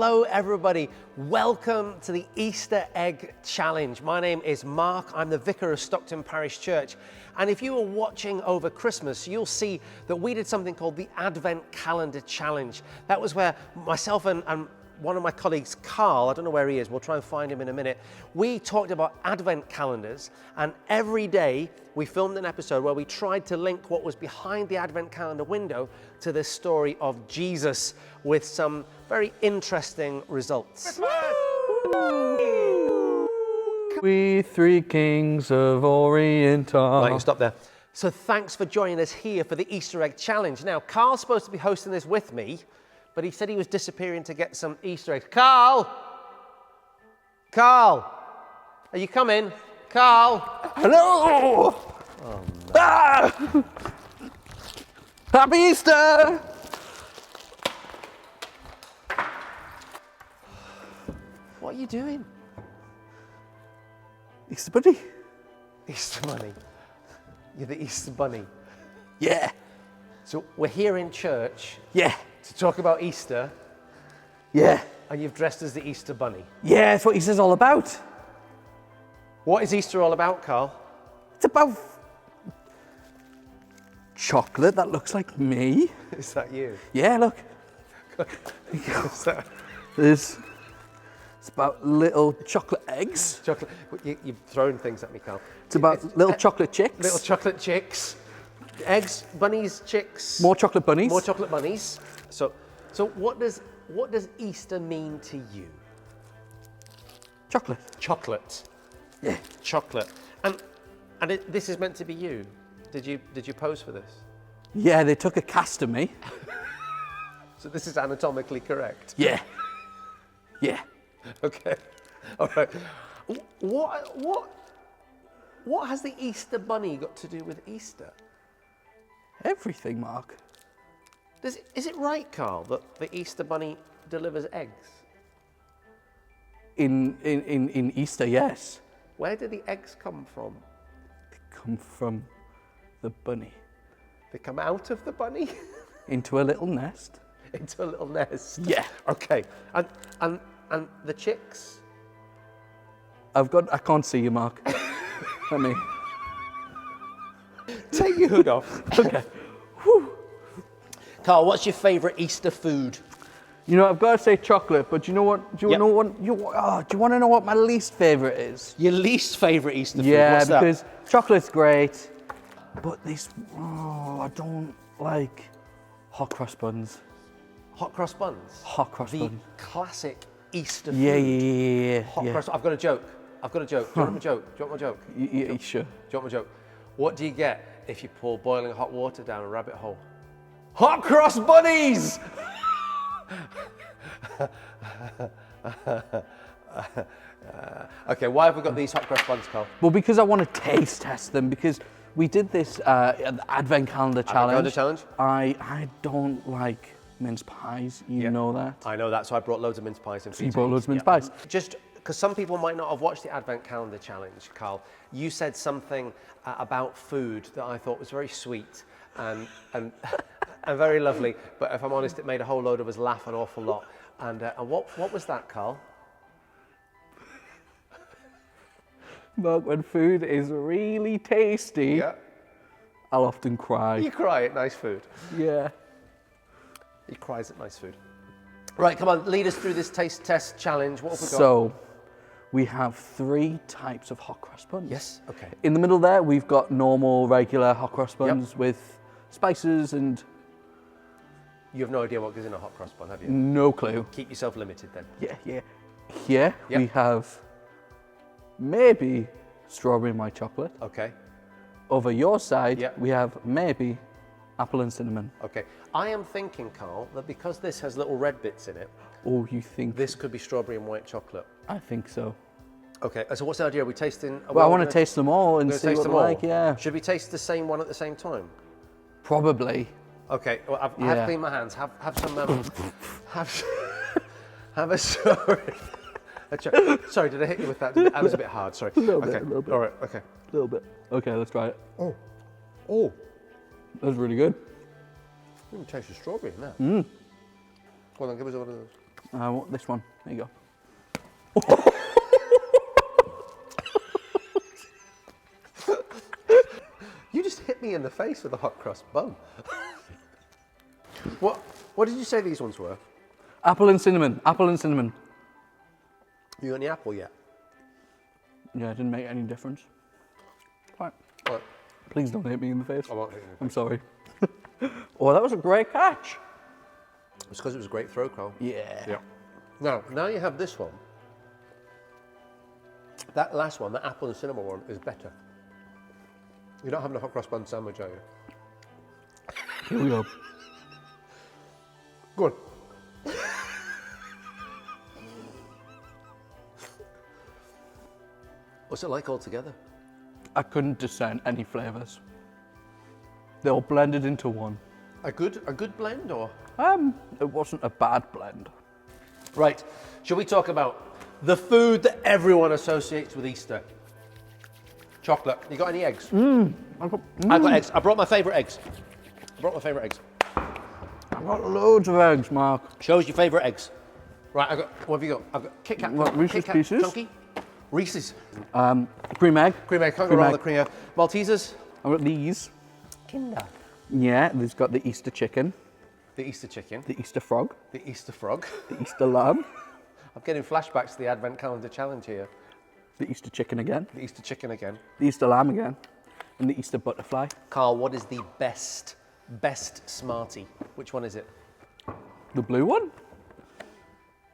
Hello, everybody. Welcome to the Easter Egg Challenge. My name is Mark. I'm the vicar of Stockton Parish Church. And if you were watching over Christmas, you'll see that we did something called the Advent Calendar Challenge. That was where myself and one of my colleagues, Karl, I don't know where he is, we'll try and find him in a minute. We talked about Advent calendars, and every day we filmed an episode where we tried to link what was behind the Advent calendar window to the story of Jesus with some very interesting results. We three kings of Orient are. Right, stop there. So thanks for joining us here for the Easter Egg Challenge. Now, Karl's supposed to be hosting this with me, but he said he was disappearing to get some Easter eggs. Karl! Karl! Are you coming? Karl! Hello! Oh, no. Ah! Happy Easter! What are you doing? Easter Bunny. Easter Bunny. You're the Easter Bunny. Yeah. So we're here in church Yeah. to talk about Easter, Yeah. and you've dressed as the Easter Bunny. Yeah, that's what Easter's all about. What is Easter all about, Karl? It's about chocolate that looks like me. Is that you? Yeah, look. Is that It's about little chocolate eggs. chocolate? You've thrown things at me, Karl. It's about little chocolate chicks. Little chocolate chicks. Eggs, bunnies, chicks. More chocolate bunnies. More chocolate bunnies. So what does Easter mean to you? Chocolate. Chocolate. Yeah. Chocolate. And this is meant to be you. Did you pose for this? Yeah, they took a cast of me. So this is anatomically correct. Yeah. Yeah. Okay. All right. What has the Easter Bunny got to do with Easter? Everything, Mark. Is it right, Karl, that the Easter Bunny delivers eggs? In Easter, yes. Where do the eggs come from? They come from the bunny They come out of the bunny into a little nest. into a little nest. Yeah. Okay. And the chicks? I can't see you, Mark. Let me. Take your hood off. Okay. Karl, what's your favourite Easter food? You know, I've got to say chocolate, but you know what? Do you Yep. know what? Do you want to know what my least favorite is? Your least favourite Easter food? Yeah, What's that? because chocolate's great, but I don't like hot cross buns. Hot cross buns. Hot cross the buns. classic Easter food. Yeah. Hot cross. I've got a joke. Do you want my joke? Do you want my joke? Yeah, sure. Do you want my joke? What do you get if you pour boiling hot water down a rabbit hole? Hot cross bunnies! Okay, why have we got these hot cross buns, Karl? Well, because I want to taste test them, because we did this Advent Calendar Challenge. Challenge? I don't like mince pies, you know that. I know that, so I brought loads of mince pies in for You to brought eat. loads of mince pies. Just because some people might not have watched the Advent Calendar Challenge, Karl, you said something about food that I thought was very sweet and and very lovely, but if I'm honest, it made a whole load of us laugh an awful lot. And what was that, Karl? Mark, when food is really tasty, Yeah. I'll often cry. You cry at nice food. Yeah. He cries at nice food. Right, come on, lead us through this taste test challenge. What have we got? So, we have 3 types of hot cross buns. Yes, okay. In the middle there, we've got normal, regular hot cross buns with spices and You have no idea what goes in a hot cross bun, have you? no clue. Keep yourself limited then. Yeah. Here, Yep. we have maybe strawberry and white chocolate. Okay, Over your side, Yep. we have maybe apple and cinnamon. okay. I am thinking, Karl, that because this has little red bits in it, Oh, you think? this could be strawberry and white chocolate. I think so. Okay, so what's the idea? Are we tasting? Well, I want to taste them all and We're see gonna taste what them they're all. like, yeah. Should we taste the same one at the same time? Probably. Okay. Well, I Yeah. have cleaned my hands. Have some. Have a sorry. Sorry, did I hit you with that? That was a bit hard. Sorry. A little bit, Okay. a little bit. All right. Okay. A little bit. Okay, let's try it. Oh, That's really good. you can taste the strawberry in that. Mm. Well, then give us one of those. I want this one. There you go. You just hit me in the face with a hot cross bun. What did you say these ones were? Apple and cinnamon. Apple and cinnamon. You got any apple yet? Yeah, it didn't make any difference. Right. All right. Please don't hit me in the face. I won't hit you in the face. I'm sorry. Oh, that was a great catch. It's because it was a great throw, Carl. Yeah. Now you have this one. That last one, the apple and cinnamon one, is better. You're not having a hot cross bun sandwich, are you? Here we go. Go on. What's it like altogether? I couldn't discern any flavours. They all blended into one. A good blend, or? It wasn't a bad blend. Right. Shall we talk about the food that everyone associates with Easter? Chocolate. You got any eggs? I've got eggs. I brought my favourite eggs. I've got loads of eggs, Mark. Show us your favourite eggs. Right, what have you got? I've got Kit Kat. What, Reese's Kit Kat Pieces? Chunky. Reese's. Cream egg. Cream egg. Can't go Cream wrong egg. with the cream egg. Maltesers. I've got these. Kinder. Yeah, there's got the Easter chicken, The Easter chicken. the Easter frog, The Easter frog. the Easter lamb, I'm getting flashbacks to the Advent Calendar Challenge here. the Easter chicken again, The Easter chicken again. the Easter lamb again, and the Easter butterfly. Carl, what is the best Smartie? Which one is it? The blue one?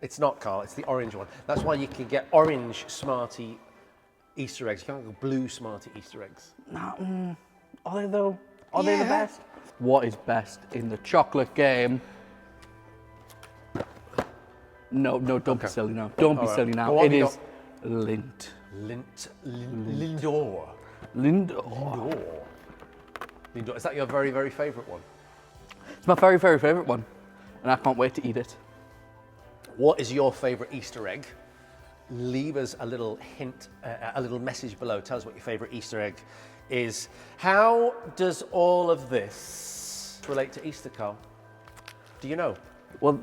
It's not, Carl, it's the orange one. That's why you can get orange Smartie Easter eggs. You can't go blue Smartie Easter eggs. No, are they though? Are they the Yeah. best? What is best in the chocolate game? No, don't be silly now. Don't be All right. silly now. Well, what It have is you Lindt. Lindor. Lindor. Lindor. Is that your very, very favourite one? It's my very, very favourite one, and I can't wait to eat it. What is your favourite Easter egg? Leave us a little hint, a little message below. Tell us what your favourite Easter egg is. How does all of this relate to Easter, Carl? Do you know? Well,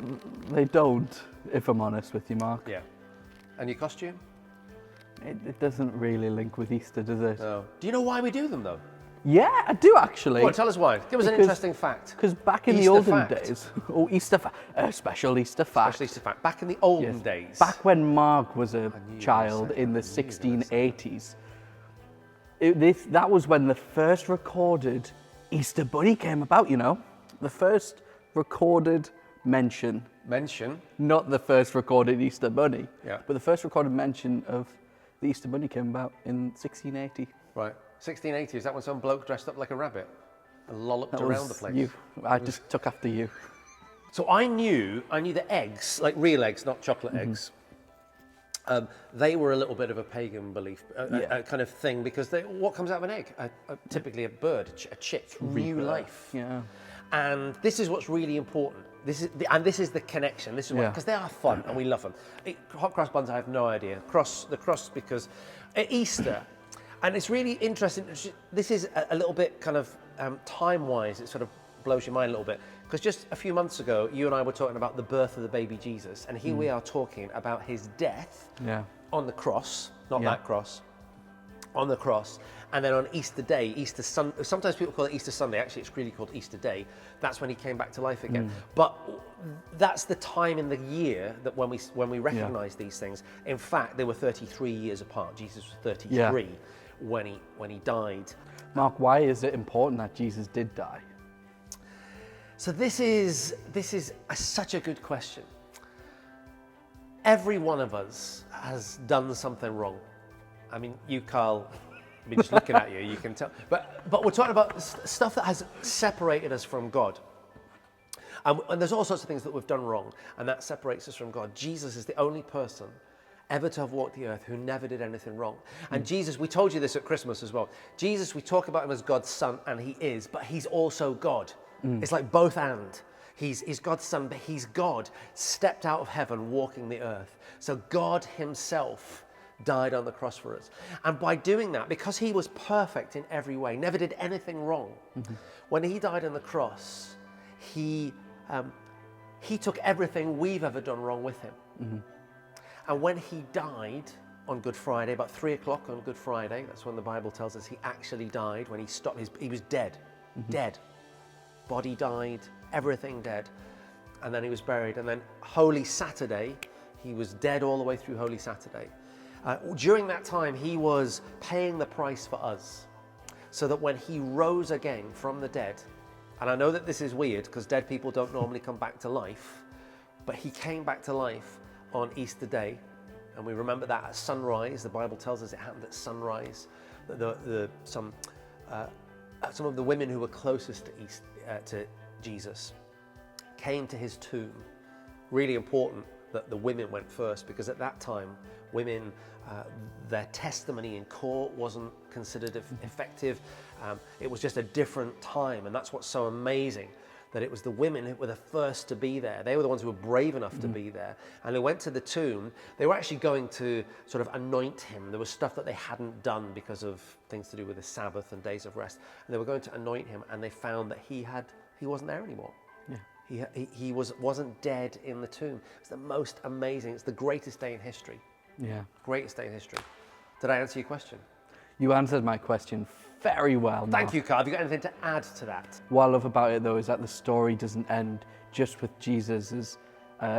they don't, if I'm honest with you, Mark. Yeah. And your costume? It doesn't really link with Easter, does it? No. Do you know why we do them, though? Yeah, I do actually. Well, tell us why. Give us an interesting fact. Because back in the Easter olden fact. days, special Easter fact. Special Easter fact. Back in the olden Yes. days. Back when Mark was a child in the 1680s, that was when the first recorded Easter bunny came about, you know? The first recorded mention. Not the first recorded Easter bunny. Yeah. But the first recorded mention of the Easter bunny came about in 1680. Right. 1680, is that when some bloke dressed up like a rabbit and lolloped That around was the place? you. I just took after you. So I knew the eggs, like real eggs, not chocolate eggs. They were a little bit of a pagan belief, a kind of thing, because what comes out of an egg? Typically a bird, a chick, new life. Yeah. And this is what's really important. This is the connection. This is because they are fun and we love them. Hot cross buns, I have no idea. The cross because at Easter, and it's really interesting. This is a little bit kind of time-wise. It sort of blows your mind a little bit because just a few months ago, you and I were talking about the birth of the baby Jesus, and here we are talking about his death on the cross, not that cross, on the cross. And then on Easter Day, Easter Sunday, sometimes people call it Easter Sunday, actually it's really called Easter Day. That's when he came back to life again. But that's the time in the year that when we recognize these things. In fact, they were 33 years apart. Jesus was 33 when he died. Mark, why is it important that Jesus did die? So this is such a good question. Every one of us has done something wrong. I mean, you, Carl, I mean, just looking at you, you can tell. But we're talking about stuff that has separated us from God. And there's all sorts of things that we've done wrong, and that separates us from God. Jesus is the only person ever to have walked the earth who never did anything wrong. And Jesus, we told you this at Christmas as well. Jesus, we talk about him as God's son, and he is, but he's also God. It's like both and. He's God's son, but he's God, stepped out of heaven, walking the earth. So God himself died on the cross for us. And by doing that, because he was perfect in every way, never did anything wrong, when he died on the cross, he he took everything we've ever done wrong with him. And when he died on Good Friday, about 3 o'clock on Good Friday, that's when the Bible tells us he actually died, when he stopped, he was dead, dead. Body died, everything dead. And then he was buried. And then Holy Saturday, he was dead all the way through Holy Saturday. During that time, he was paying the price for us, so that when he rose again from the dead, and I know that this is weird because dead people don't normally come back to life, but he came back to life on Easter Day, and we remember that at sunrise. The Bible tells us it happened at sunrise. Some of the women who were closest to Jesus came to his tomb. Really important that the women went first, because at that time, women, their testimony in court wasn't considered effective. It was just a different time, and that's what's so amazing, that it was the women who were the first to be there. They were the ones who were brave enough to be there. And they went to the tomb. They were actually going to sort of anoint him. There was stuff that they hadn't done because of things to do with the Sabbath and days of rest. And they were going to anoint him, and they found that he wasn't there anymore. Yeah. He wasn't dead in the tomb. It's the most amazing, it's the greatest day in history. Yeah. Greatest day in history. Did I answer your question? You answered my question very well. Thank you, Karl. Have you got anything to add to that? What I love about it, though, is that the story doesn't end just with Jesus'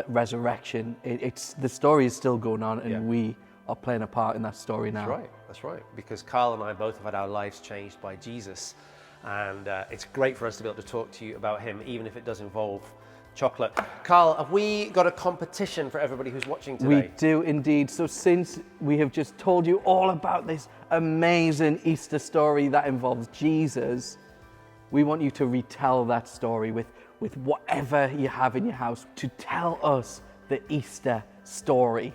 resurrection. The story is still going on, and we are playing a part in that story now. That's right. Because Karl and I both have had our lives changed by Jesus. And it's great for us to be able to talk to you about him, even if it does involve chocolate. Karl, have we got a competition for everybody who's watching today? We do indeed. So since we have just told you all about this amazing Easter story that involves Jesus, we want you to retell that story with whatever you have in your house, to tell us the Easter story.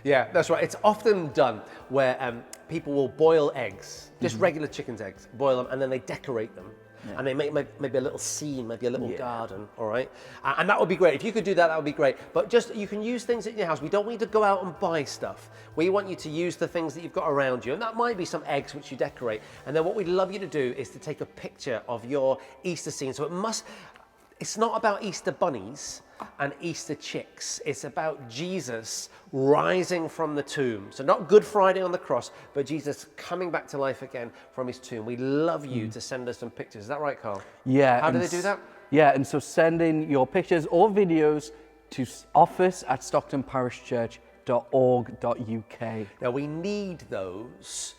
Yeah, that's right. It's often done where people will boil eggs, just regular chicken's eggs, boil them, and then they decorate them. Yeah. And they make maybe a little scene, maybe a little garden, all right? And that would be great. If you could do that, that would be great. But just, you can use things in your house. We don't want you to go out and buy stuff. We want you to use the things that you've got around you. And that might be some eggs which you decorate. And then what we'd love you to do is to take a picture of your Easter scene. So it's not about Easter bunnies and Easter chicks. It's about Jesus rising from the tomb. So not Good Friday on the cross, but Jesus coming back to life again from his tomb. We'd love you to send us some pictures. Is that right, Karl? Yeah. How do they do that? Yeah, and so send in your pictures or videos to office@stocktonparishchurch.org.uk. Now we need those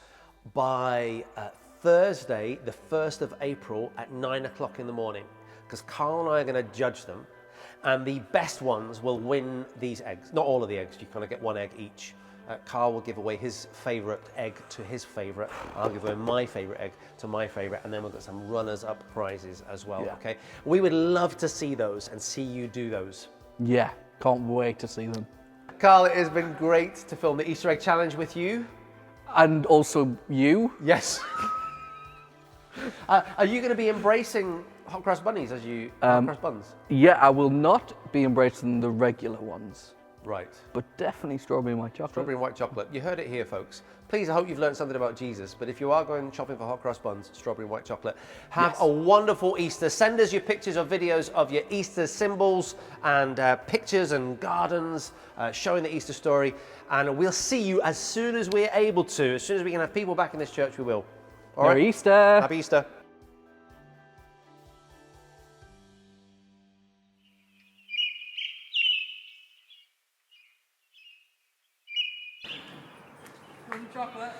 by Thursday, the 1st of April at 9 o'clock in the morning, because Karl and I are going to judge them. And the best ones will win these eggs. Not all of the eggs, you kind of get one egg each. Karl will give away his favourite egg to his favourite. I'll give away my favourite egg to my favourite. And then we've got some runners-up prizes as well, okay? We would love to see those and see you do those. Yeah, can't wait to see them. Karl, it has been great to film the Easter egg challenge with you. And also you. Yes. Are you going to be embracing hot cross bunnies as you hot cross buns? Yeah, I will not be embracing the regular ones. Right. But definitely strawberry and white chocolate. Strawberry and white chocolate. You heard it here, folks. Please, I hope you've learned something about Jesus. But if you are going shopping for hot cross buns, strawberry and white chocolate, have a wonderful Easter. Send us your pictures or videos of your Easter symbols and pictures and gardens showing the Easter story. And we'll see you as soon as we're able to. As soon as we can have people back in this church, we will. All right? Merry Easter. Happy Easter. Chocolate.